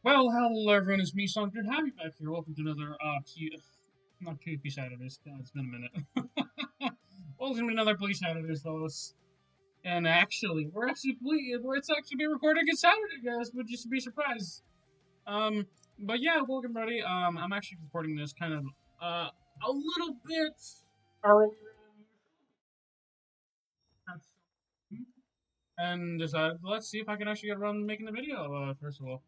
Well, hello everyone, it's me, Songster. Happy back here. Welcome to another, not QOL Saturdays. God, it's been a minute. Welcome to another Bleach Saturdays, fellas. And actually, it's actually being recorded against Saturday, guys, but just to be surprised. But yeah, welcome, buddy. I'm actually recording this kind of, a little bit earlier than and decided, let's see if I can actually get around making the video, first of all.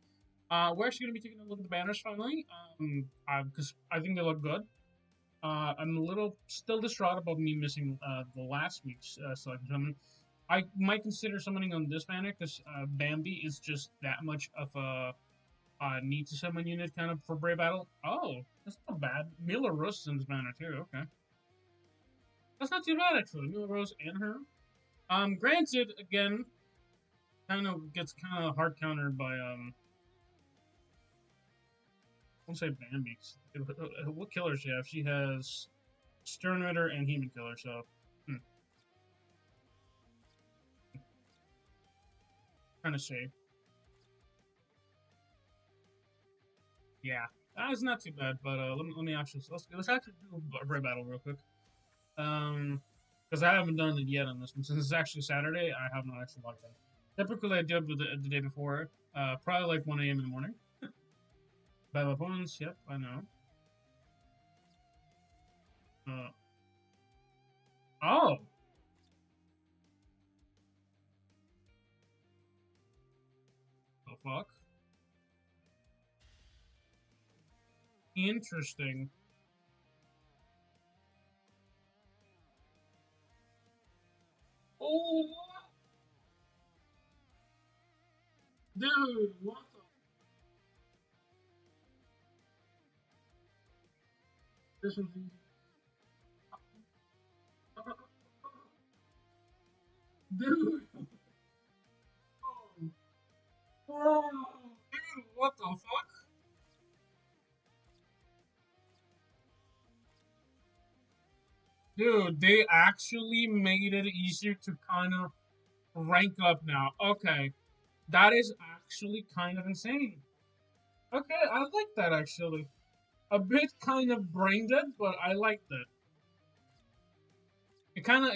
We're actually going to be taking a look at the banners finally, because I think they look good. I'm a little still distraught about me missing the last week's selection summon. I might consider summoning on this banner because Bambi is just that much of a need to summon unit kind of for Brave Battle. Oh, that's not bad. Mila Rose is in this banner too. Okay, that's not too bad actually. Mila Rose and her. Granted, again, kind of gets kind of hard countered by I won't say Bambi. What killer does she have? She has Stern Ritter and Human Killer, so kind of safe. Yeah, that's not too bad. But let me actually let's actually do a Brave Battle real quick. Because I haven't done it yet on this one since it's actually Saturday. I have not actually logged in. Typically, I do it the day before, probably like 1 a.m. in the morning. Battle opponents, yep, I know. Oh. The fuck? Interesting. Oh, dude, what the? This was easy. Dude. Oh, dude, what the fuck? Dude, they actually made it easier to kind of rank up now. Okay, that is actually kind of insane. Okay, I like that actually. A bit kind of brain dead, but I like that. It kind of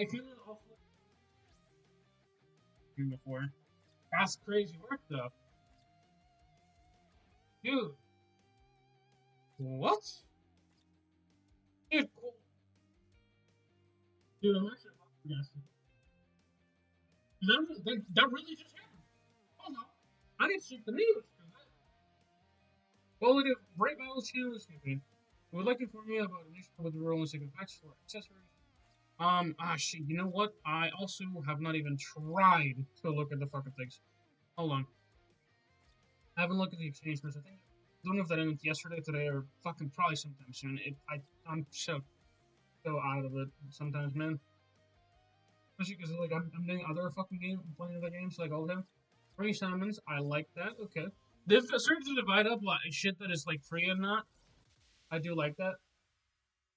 before. That's crazy work though, dude. What? Dude, dude, I'm actually guessing. That really just happened. Hold on, I didn't see the news. Well, it is Great Battle Channel campaign. We would like to inform you about initiative with the role and second packs for accessories. Shit, you know what? I also have not even tried to look at the fucking things. Hold on. I haven't looked at the exchange first. I don't know if that ended yesterday, today, or fucking probably sometime soon. I'm so out of it sometimes, man. Especially because like I'm doing other fucking games, I'm playing other games like all of them. Free summons, I like that. Okay, they've started to divide up like shit that is like free and not. I do like that.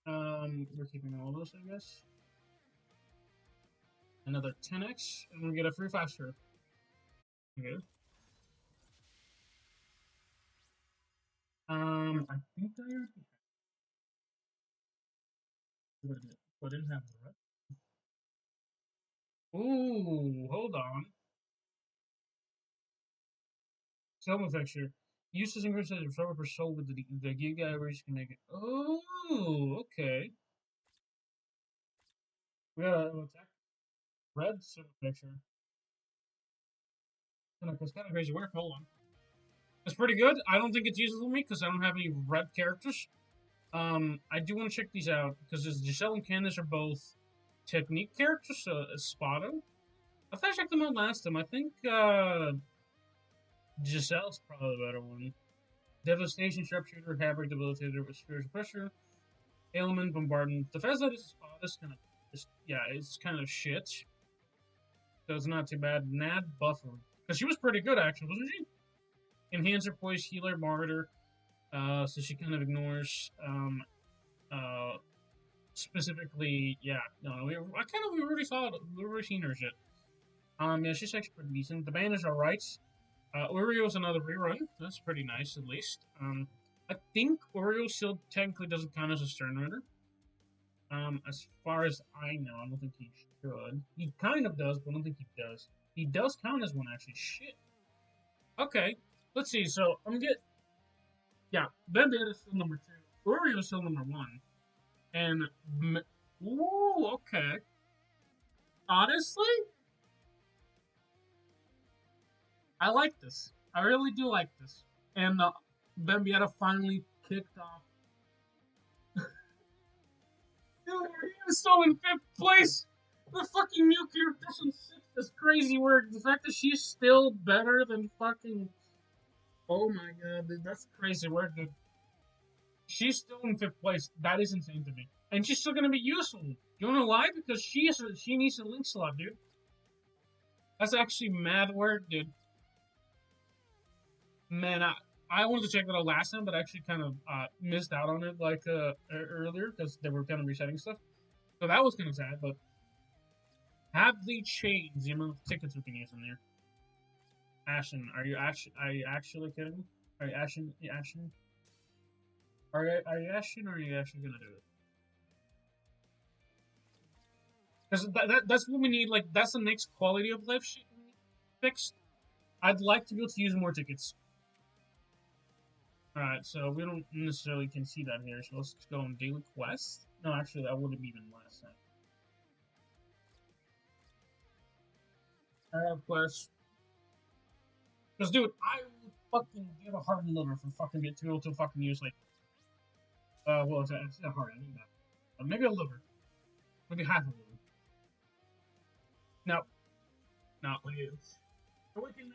We're keeping all those, I guess. Another 10x, and we get a free 5-star. Okay. I think I already had it, but I didn't have the rest. Ooh, hold on. Selma fixture. Use this increase as absorber per soul with the Giga average can make it. Oh, okay. We got a attack. Red Selma fixture. It's kind of crazy work. Hold on. It's pretty good. I don't think it's useful for me because I don't have any red characters. I do want to check these out because Giselle and Candace are both technique characters. So Spotto. I thought I checked them out last time. I think Giselle's probably the better one. Devastation, Sharpshooter, Havoc, Debilitator with Spiritual Pressure, Ailment, Bombardment. The fact that it's Spot is kind of just, yeah, it's kind of shit. So it's not too bad. Nad Buffer. Because she was pretty good, actually, wasn't she? Enhancer, Poise, Healer, Martyr. So she kind of ignores, specifically, yeah, no, we already saw it. We already seen her shit. Yeah, she's actually pretty decent. The banners are right. Uryu is another rerun. That's pretty nice, at least. I think Oreo still technically doesn't count as a stern runner. As far as I know, I don't think he should. He kind of does, but I don't think he does. He does count as one, actually. Shit. Okay, let's see. So I'm get yeah. Vendetta is still number 2. Oreo is still number 1, and ooh, okay. Honestly, I like this. I really do like this. And Bambietta finally kicked off. Dude, he was still in 5th place. The fucking new character's in 6th. That's crazy work. The fact that she's still better than fucking. Oh my god, dude, that's crazy work, dude. She's still in 5th place. That is insane to me. And she's still gonna be useful. You wanna know why? Because she needs a link slot, dude. That's actually mad work, dude. Man, I wanted to check that out last time, but I actually kind of missed out on it like earlier because they were kind of resetting stuff. So that was kind of sad, but have they changed the amount of tickets we can use in there? Ashen, are you actually kidding me? Are you Ashen? Ashen? Are you Ashen or are you actually gonna do it? Because that's what we need. Like that's the next quality of life shit we need fixed. I'd like to be able to use more tickets. Alright, so we don't necessarily can see that here, so let's go on daily quest. No, actually, that would have been last time. I have quests. Because, dude, I would fucking give a heart and liver for fucking get to be able to fucking use, like, well, it's a heart, I mean that. Maybe a liver. Maybe half a liver. No. Not please. Awaken 9?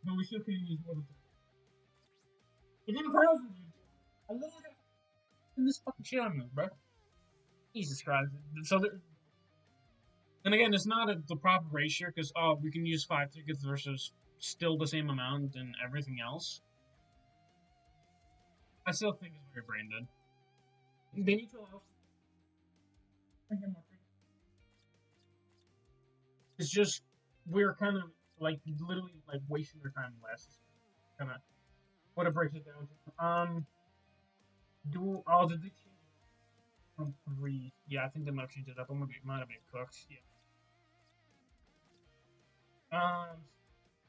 But we still can use more than 10. It's in 1,000, dude. I love it. In this fucking shit on me, bro. Jesus Christ. So, and again, it's not the proper ratio because, oh, we can use 5 tickets versus still the same amount and everything else. I still think it's very brain dead. They need to allow. It's just, we're kind of, like, literally, like, wasting their time less. Kind of, what it breaks it down to. Did they change it from 3? Yeah, I think they might have changed it up. It might have been cooked. Yeah.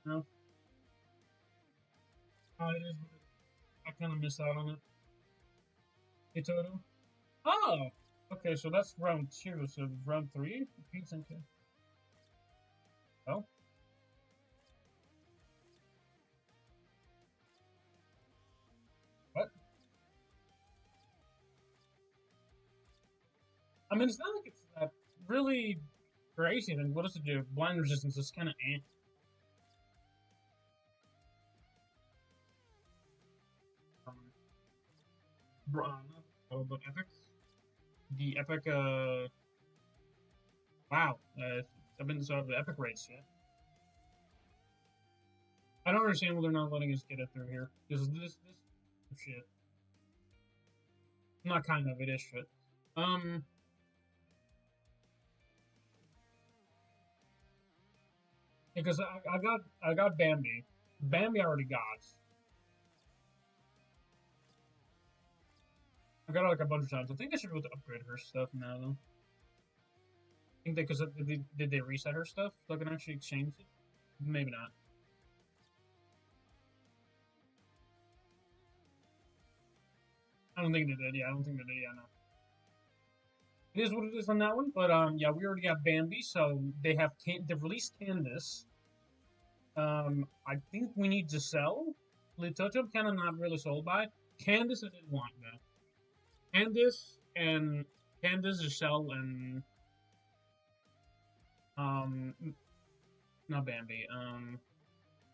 No. It is. I kind of missed out on it. Hey, Toto. Oh! Okay, so that's round 2. So round 3? Oh? What? I mean, it's not like it's that really crazy. Then what does it do? Blind resistance is kind of eh. But epic. The epic. Wow. I've been so the epic race. Yeah. I don't understand why they're not letting us get it through here. Because this shit. Not kind of. It is shit. Because I got Bambi. Bambi I already got. I got it like a bunch of times. I think I should be able to upgrade her stuff now though. I think because did they reset her stuff? So I can actually exchange it? Maybe not. I don't think they did. Yeah, I don't think they did. Yeah, no. It is what it is on that one. But yeah, we already got Bambi, so they've released Candace. I think we need to sell. Litoto I'm kind of not really sold by. Candace I didn't want though. Candace, Giselle, and not Bambi.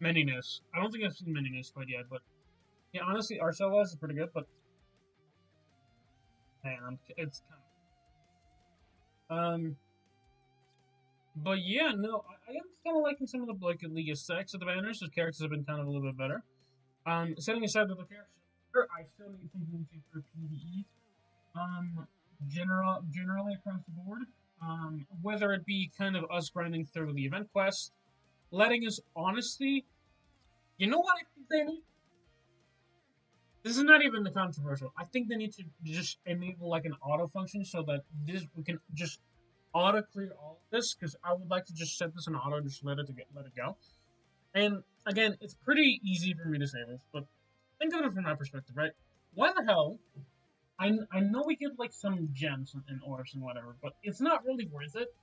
Meninas. I don't think I've seen Meninas quite yet, but yeah, honestly, Arcella is pretty good, but man, it's kind of but yeah, no, I am kind of liking some of the like the aesthetics of the banners. The characters have been kind of a little bit better. Setting aside the characters, I still need something for PDE. Generally across the board, Whether it be kind of us grinding through the event quest, letting us honestly, you know what I think they need? This is not even the controversial. I think they need to just enable like an auto function so that this we can just auto clear all of this because I would like to just set this in auto and just let it go. And again, it's pretty easy for me to say this, but think of it from my perspective, right? Why the hell? I know we get like some gems and orbs and whatever, but it's not really worth it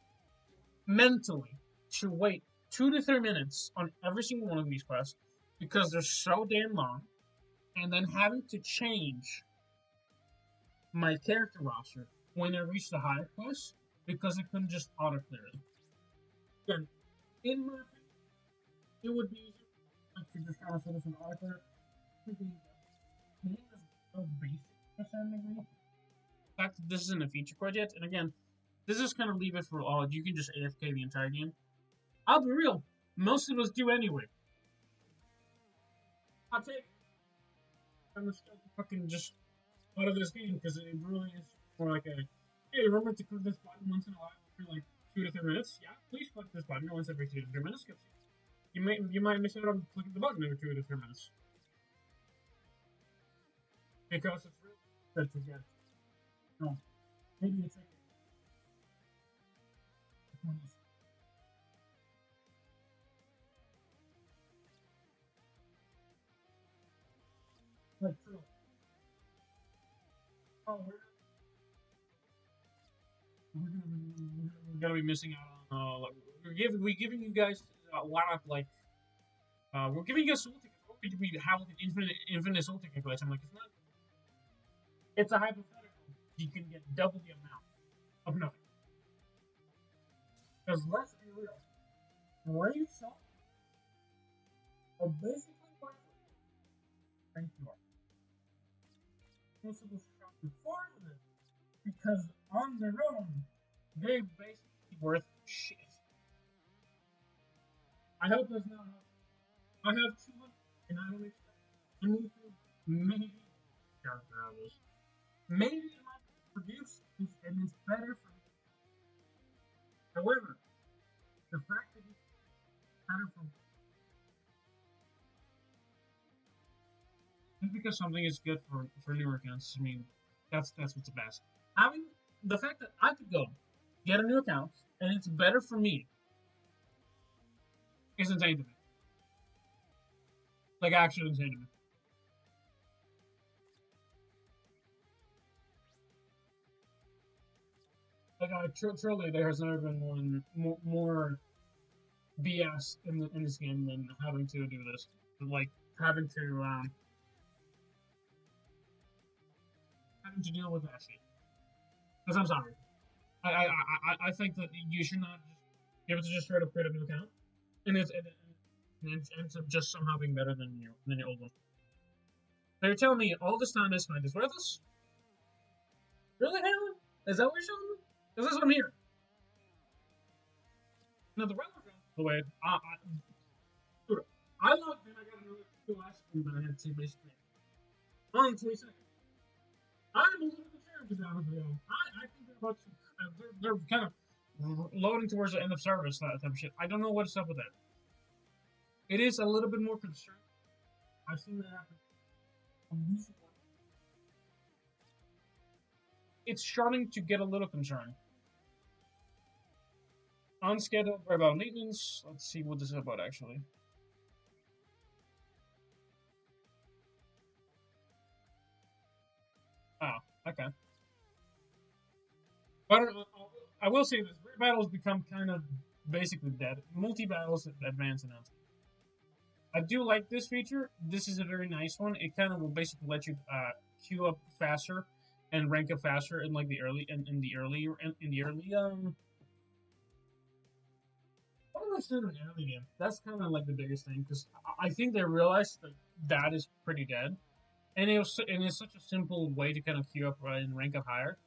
mentally to wait 2 to 3 minutes on every single one of these quests because they're so damn long, and then having to change my character roster when I reach the higher quest because I couldn't just auto clear it. Again, in my opinion, it would be easier to just kind of set this in auto clear. Meninas so basic to some degree. The fact that this isn't a feature quest yet, and again, this is kind of leave it for all. You can just AFK the entire game. I'll be real, most of us do anyway. I'll take. I'm just fucking just out of this game because it really is more like a hey, remember to click this button once in a while for like 2 to 3 minutes. Yeah, please click this button once every 2 to 3 minutes. You might miss out on clicking the button every 2 to 3 minutes because it's really good to get. No, maybe it's like true. Oh, we're gonna be missing out on. Like, we're giving you guys a lot of like. We're giving you guys soul tickets. What could we have like an infinite soul ticket glitch? I'm like, it's not. It's a hypothetical. You can get double the amount of nothing. Because let's be real, brave souls are basically worthless. Thank you. Possible shot before this because on their own, they're basically worth shit. I hope that's not. I have 200, and I don't expect anything. Maybe character. Maybe it might produce, and it's better for me. However, the fact that it's better for me just because something is good for newer accounts, I mean, that's what's the best. Having the fact that I could go get a new account and it's better for me is insane to me. Like actually insane to me. Like truly, there has never been one more BS in this game than having to do this. Like having to deal with that shit. Because I'm sorry, I think that you should not just be able to just straight up create a new account, and it ends up just somehow being better than your old one. So you're telling me all this time I spent is worthless? Really, Helen? Is that what you're telling me? Because that's what I'm hearing. Now the regular account, by the way, I logged in. I got another last stream that I had to basically on 22nd. I'm a little concerned because honestly, I think they're about to, they're kind of loading towards the end of service that type of shit. I don't know what's up with that. It is a little bit more concerning. I've seen that happen. It's starting to get a little concerning. Unscheduled variable maintenance. Let's see what this is about actually. Oh, okay. But I will say this: rare battles become kind of basically dead. Multi battles advance announcement. I do like this feature. This is a very nice one. It kind of will basically let you queue up faster and rank up faster in like the early in the early what do I say in the early game? That's kind of like the biggest thing because I think they realized that is pretty dead, and it's such a simple way to kind of queue up and rank up higher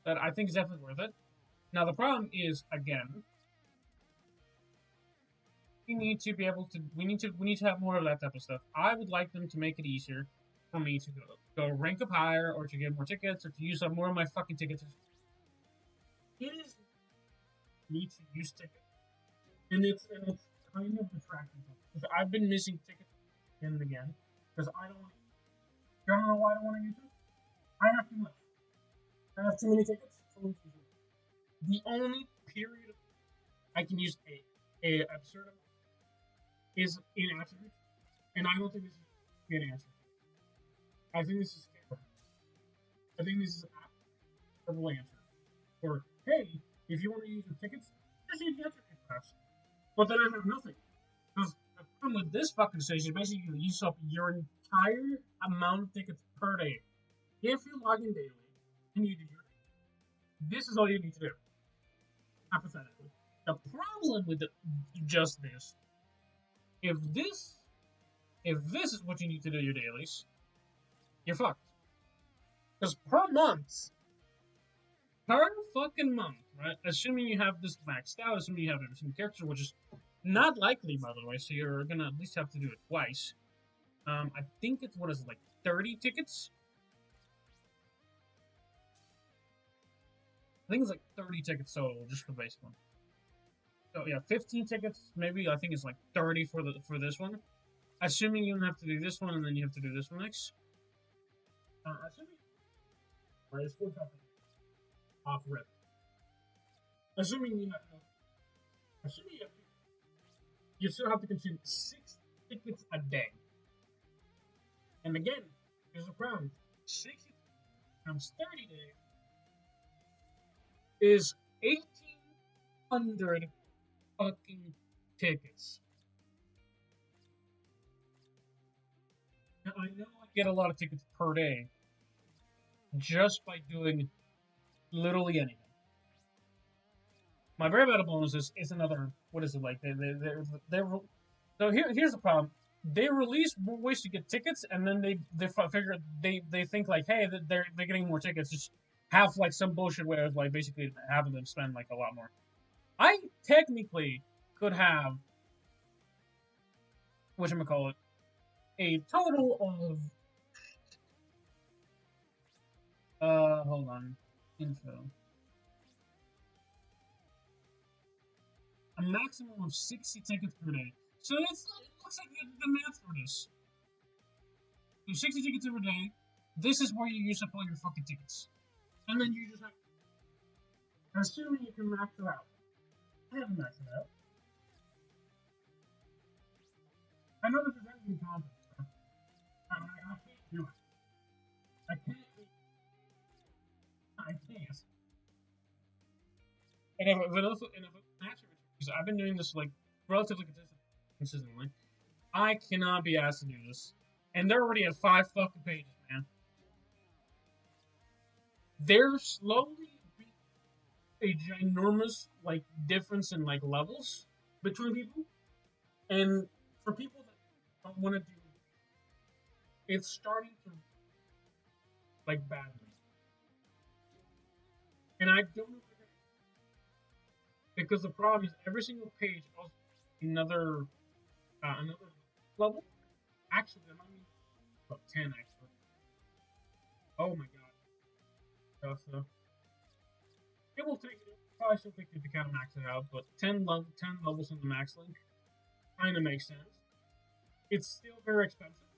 that I think is definitely worth it. Now the problem is again, we need to be able to we need to have more of that type of stuff. I would like them to make it easier for me to go rank up higher or to get more tickets or to use up more of my fucking tickets. It is need to use tickets, and it's kind of detracting because I've been missing tickets again and again because I don't. You don't know why I don't want to use them? I have too much. I have too many tickets. The only period I can use a absurd is in attributes, and I don't think this is an answer. I think this is terrible. I think this is a terrible answer. Or hey, if you want to use the tickets, just use the attribute class. But then I have nothing. Because the problem with this fucking station is basically you use up your entire amount of tickets per day. If you log in daily and you do your this is all you need to do. Hypothetically. The problem with just this, if this is what you need to do your dailies, you're fucked. Because per fucking month, right? Assuming you have this maxed out, assuming you have every single character, which is not likely, by the way, so you're gonna at least have to do it twice. I think it's, what is it, like 30 tickets? I think it's like 30 tickets total, just for the basic one. So yeah, 15 tickets, maybe. I think it's like 30 for this one. Assuming you don't have to do this one, and then you have to do this one next. Assuming... Alright, it's 4 tickets. Off rip. Assuming you have to... Assuming you have to... You still have to consume 6 tickets a day. And again, there's a problem. 60 times 30 days is 1,800 fucking tickets. Now, I know I get a lot of tickets per day just by doing literally anything. My Brave Battle bonus is another, what is it like? So here's the problem. They release more ways to get tickets, and then they figure they think like, hey, they're getting more tickets. Just have like some bullshit way of like basically having them spend like a lot more. I technically could have, whatchamacallit, a total of hold on, info. A maximum of 60 tickets per day. So it looks like the math for this. So 60 tickets every day. This is where you use up all your fucking tickets. And then you just have... Assuming you can max it out. I haven't maxed it out. I know this is anything complex. I can't do it. I can't. And if because I've been doing this like relatively consistently, I cannot be asked to do this. And they're already at 5 fucking pages, man. They're slowly a ginormous like difference in like levels between people, and for people that don't want to do, it's starting to like badly. And I don't know because the problem is every single page also another level. Actually, there might be about 10 actually. Oh my god. So it will take probably still take it to kind of max it out, but 10 levels in the max link kind of makes sense. It's still very expensive,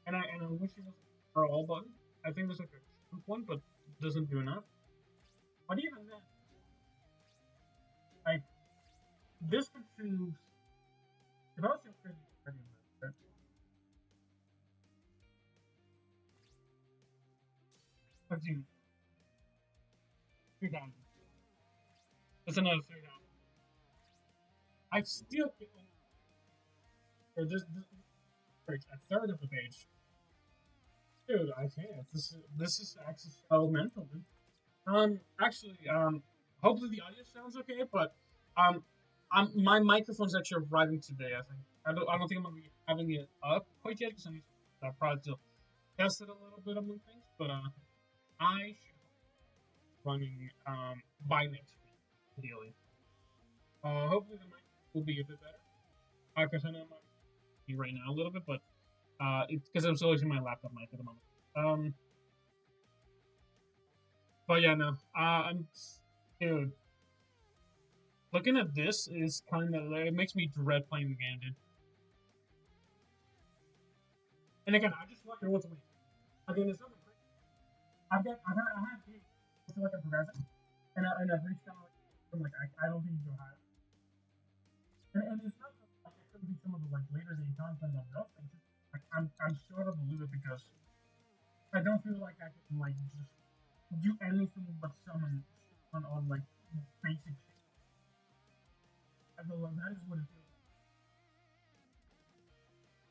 and I wish it was for all button. I think there's like a one, but it doesn't do enough. But even then, like this consumes. If I was to create a 15. 3,000. That's another 3,000. I still get or this a third of the page. Dude, I can't. This is actually so mental, dude. Actually, hopefully the audio sounds okay, but my microphone's actually arriving today. I think I don't think I'm gonna be having it up quite yet because I probably still test it a little bit among things, but I should running by next week, ideally. Hopefully the mic will be a bit better. Because I know it might be right now a little bit, but it's because I'm still using my laptop mic at the moment. But yeah, no. Dude, looking at this is kind of, it makes me dread playing the game, dude. And again, I just want to what's away. Again, it's nothing crazy. I have games I feel like I'm progressing, and I've reached out I'm like I don't think you go higher. And it's not that, like, it couldn't be some of the like later day content on those things. Like I'm short of the loot because I don't feel like I can like just do anything but summon on like basic shit. I feel like that is what it feels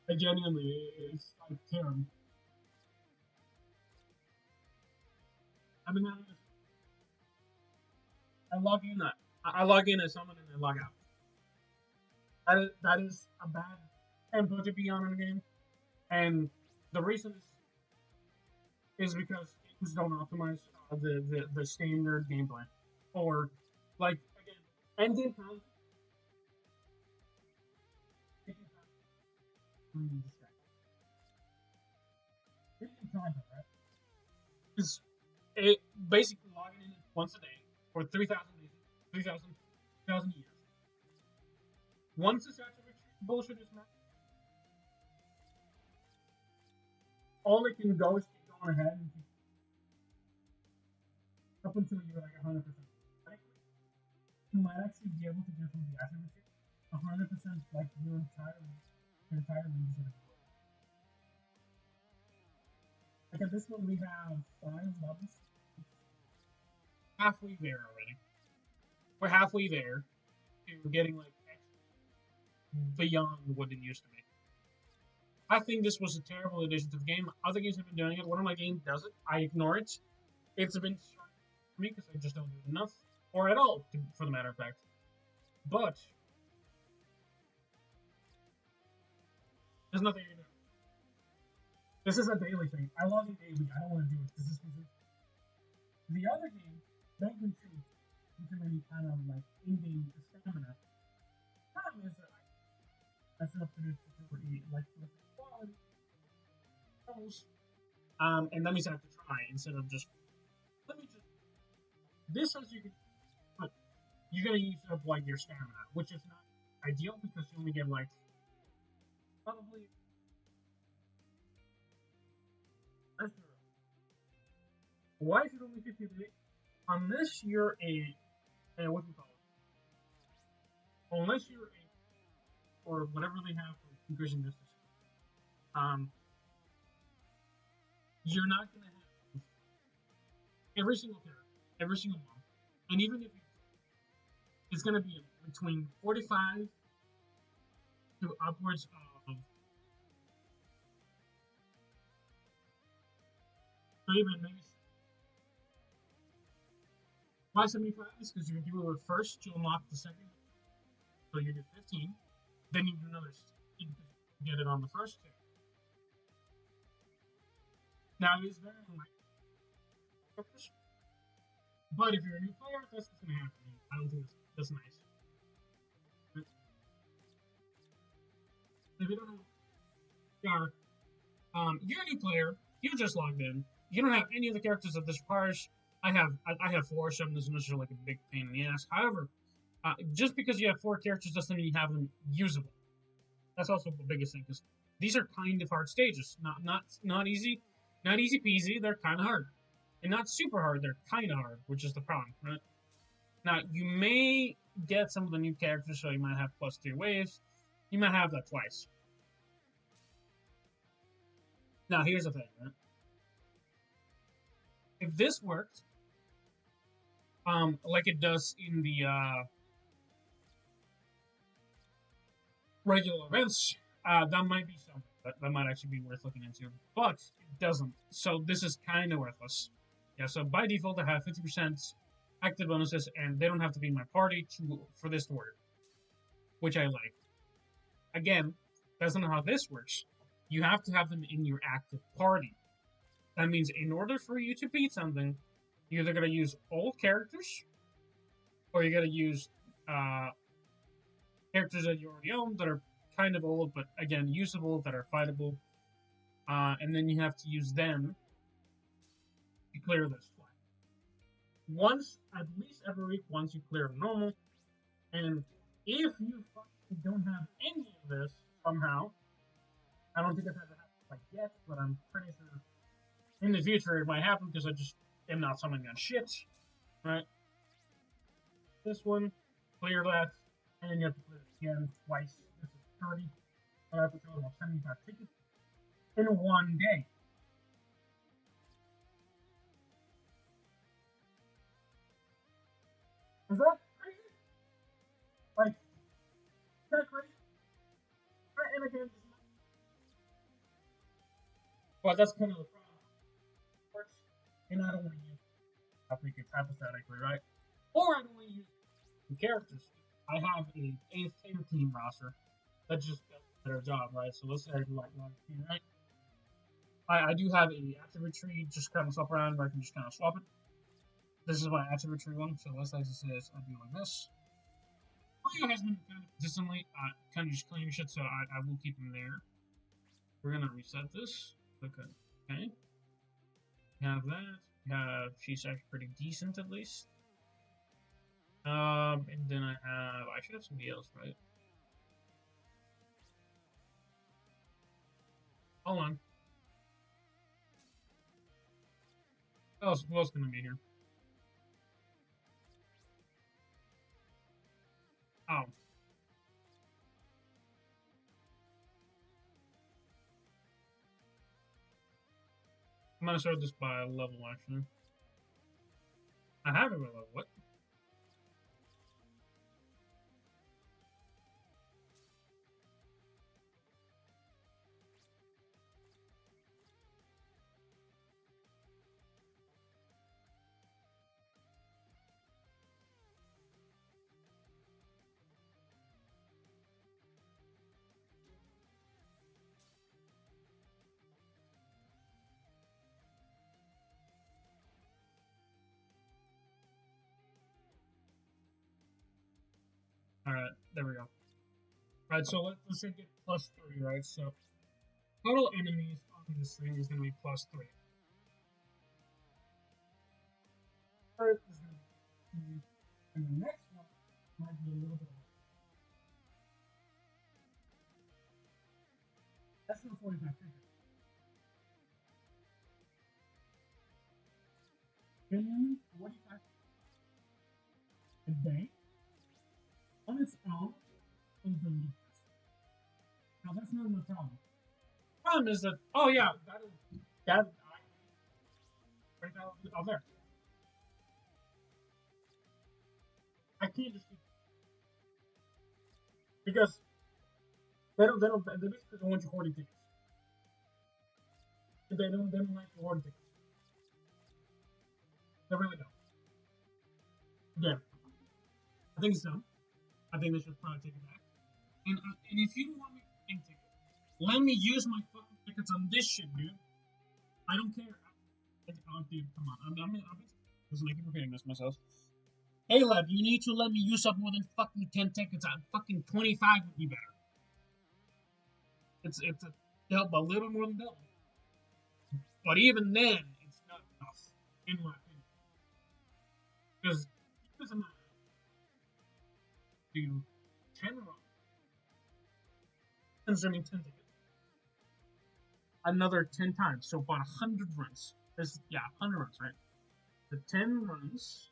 like. I genuinely, it's like terrible. I mean, I log in, I log in as someone and I log out. That is a bad tempo to be on in a game, and the reason is because games don't optimize the standard gameplay, or like again, endgame content. Endgame content, right? Is it basically logging in once a day for 3,000 days, 3,000 years. Once the saturation bullshit is met, all it can go is keep going ahead and keep up until you're like 100%. You might actually be able to get from the accuracy 100% like your entire range of the world. Like at this one we have 5 levels. Halfway there already. We're halfway there to getting like beyond what it used to be. I think this was a terrible addition to the game. Other games have been doing it. One of my games does it. I ignore it. It's been for me because I just don't do it enough, or at all, for the matter of fact. But there's nothing you can do. This is a daily thing. I log in daily. I don't want to do it because this was the other game. Don't contribute into any kind of like in-game stamina. Problem is that I set up for it for like quality levels. And that means I have to try instead of just let me just this as you can, but you're gonna use up like your stamina, which is not ideal because you only get like probably. Why is it only 50 a day? Unless you're what do you call it? Unless you're or whatever they have for increasing distance, you're not gonna have every single character, every single one, and even if it's gonna be between 45 to upwards of maybe 575 is because you do it first to unlock the second, so you get 15. Then you do another 16 to get it on the first two. Now it is very unlikely, but if you're a new player, that's what's gonna happen. I don't think that's nice. But if you don't know, you're a new player. You just logged in. You don't have any of the characters that this requires. I have 4, so this is like a big pain in the ass. However, just because you have 4 characters doesn't mean you have them usable. That's also the biggest thing because these are kind of hard stages. Not easy, not easy peasy. They're kind of hard, and not super hard. They're kind of hard, which is the problem, right? Now you may get some of the new characters, so you might have +2 waves. You might have that twice. Now here's the thing, right? If this worked, like it does in the regular events, that might be something that might actually be worth looking into, but it doesn't. So this is kind of worthless. Yeah. So by default, I have 50% active bonuses, and they don't have to be in my party for this to work, which I like. Again, that's not how this works. You have to have them in your active party. That means in order for you to beat something, you're either going to use old characters, or you're going to use characters that you already own that are kind of old, but again, usable, that are fightable. And then you have to use them to clear this flag. Once, at least every week, once you clear normal, And if you fucking don't have any of this somehow, I don't think it's ever happened like yet, but I'm pretty sure in the future it might happen because I just am not summoning on shit. Right? This one, clear that, and then you have to clear it again twice. This is 30. I have to throw about 75 tickets in one day. Is that crazy? Like, is that crazy? Right? And again, but that's kind of the problem. And I don't want to use I think it's hypothetically, right? Or I don't want to use the characters. I have a 10 team roster that just does a better job, right? So let's say I do like 19, right? I do have a attribute tree just kind of swap around where I can just kind of swap it. This is my attribute tree one, so let's say this is I do like this. Oryu has been kind of consistently kind of just claiming shit, so I will keep him there. We're gonna reset this. Okay. We have that. She's actually pretty decent at least. And then I should have somebody else, right? Hold on. Who else gonna be here? Oh. I'm gonna start this by level, actually. I have it by level, what? Alright, there we go. Right, so let's say get +3, right? So total enemies on this thing is gonna be +3. First is gonna be, and the next one might be a little bit. That's not 45 figures. Genuinely, 45 a day on its own is really good. Now that's not my problem. Problem is that oh yeah, that right out there. I can't just because they basically don't want you hoarding tickets. They don't like you hoarding tickets. They really don't. Yeah, I think so. I think they should probably take it back. And if you don't want me to think tickets, let me use my fucking tickets on this shit, dude. I don't care. Oh, dude, come on. Listen, I keep repeating this myself. KLAB, you need to let me use up more than fucking 10 tickets. Fucking 25 would be better. It's a help a little more than double. But even then, it's not enough, in my opinion. Because it doesn't matter. Do 10 runs, consuming 10 tickets, another 10 times, so about 100 runs. 100 runs, right? The 10 runs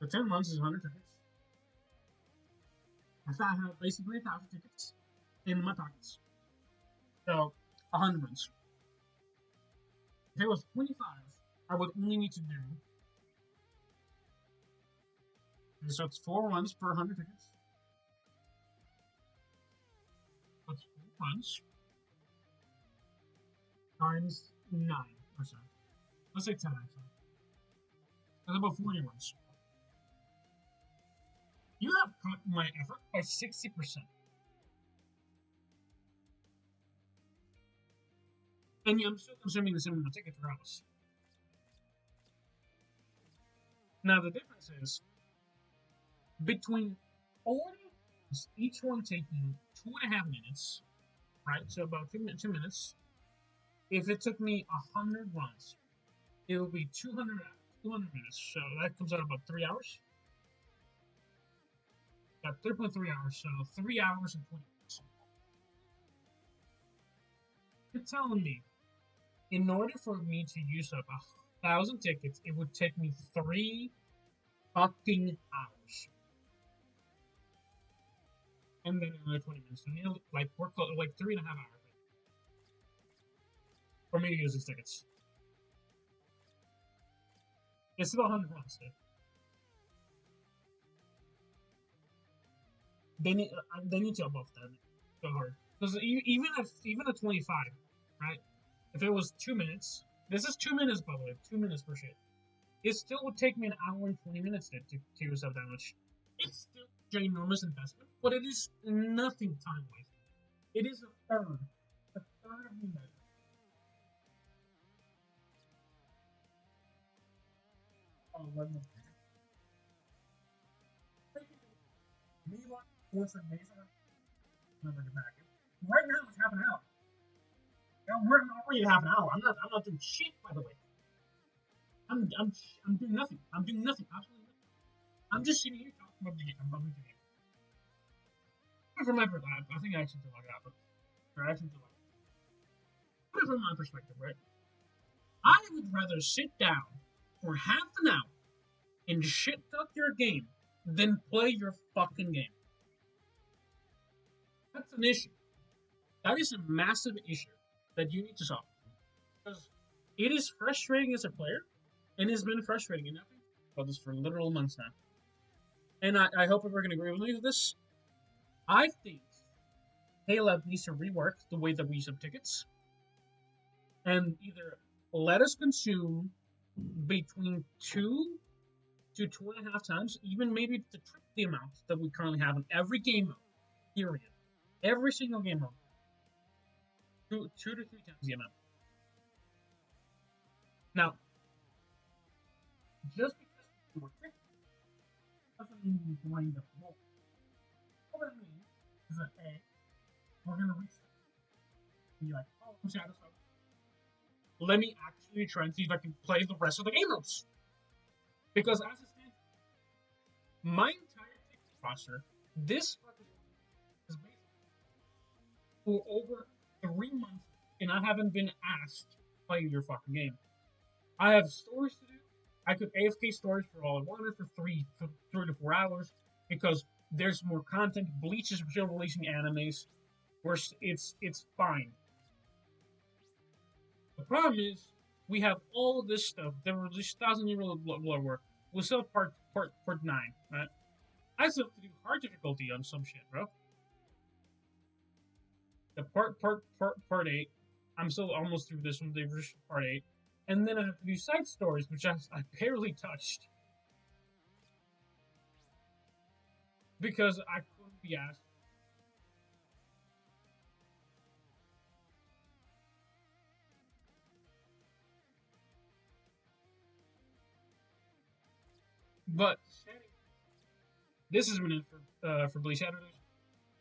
is 100 tickets. I have basically 1,000 tickets in my pockets. So, 100 runs. If it was 25, I would only need to do. So it's 4 runs per 100 tickets. That's 4 runs times 9 or so. Let's say 10 actually. That's about 40 runs. You have cut my effort by 60%. And I'm still consuming the same amount of tickets regardless. Now the difference is between 40, each one taking 2.5 minutes, right? So about 2 minutes. If it took me 100 runs, it will be 200 minutes. So that comes out about 3 hours. Got 3.3 hours, so 3 hours and 20 minutes. You're telling me, in order for me to use up 1,000 tickets, it would take me 3 fucking hours. And then another 20 minutes. So nearly, like, we're like 3.5 hours for me to use these tickets. It's still 100 points, dude. They need to above that. Go hard. Because even at 25, right? If it was 2 minutes, this is 2 minutes, by the way, 2 minutes per shit. It still would take me an hour and 20 minutes to use up that much. It's still a ginormous investment, but it is nothing time-wise. It is a third of the investment. Oh, let me. Me like once a day, never get back. Right now it's half an hour. We're already half an hour. I'm not doing shit, by the way. I'm doing nothing. I'm doing nothing. Absolutely nothing. I'm just sitting here talking about the game. I'm about the game. From my perspective, I think I actually do like that, but I actually do like it. From my perspective, right? I would rather sit down for half an hour and shit talk your game than play your fucking game. That's an issue. That is a massive issue that you need to solve. Because it is frustrating as a player, and it's been frustrating enough about this for literal months now. And I hope everyone can agree with me with this. I think KLAB needs to rework the way that we sub tickets and either let us consume between 2 to 2.5 times, even maybe to triple the amount that we currently have in every game mode, period. Every single game mode. 2 to 3 times the amount. Now, just because we were tickets doesn't mean we grind up more. All that means is that A, we're gonna reset. And you're like, oh, I'm satisfied. Let me actually try and see if I can play the rest of the game modes. Because as it stands, my entire ticket roster, this fucking is basically for over 3 months, and I haven't been asked to play your fucking game. I have stories to do. I could AFK stories for all I wanted for 3 to 4 hours because there's more content. Bleach is still releasing animes. It's fine. The problem is we have all of this stuff. There were just 1,000-year-old blood work. We still have part 9, right? I still have to do hard difficulty on some shit, bro. The part 8. I'm still almost through this one. They've reached part 8. And then I have to do side stories, which I barely touched. Because I couldn't be asked. But this has been it for Bleach Saturdays.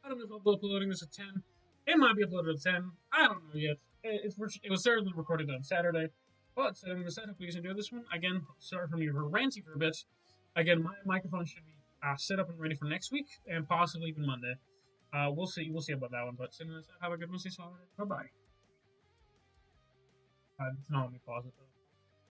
I don't know if I'll be uploading this at 10. It might be uploaded at 10. I don't know yet. It was certainly recorded on Saturday. But setting this up, please enjoy this one. Again, sorry for me for ranting for a bit. Again, my microphone should be set up and ready for next week, and possibly even Monday. We'll see about that one. But have a good one. Bye bye. It's not let me pause it though.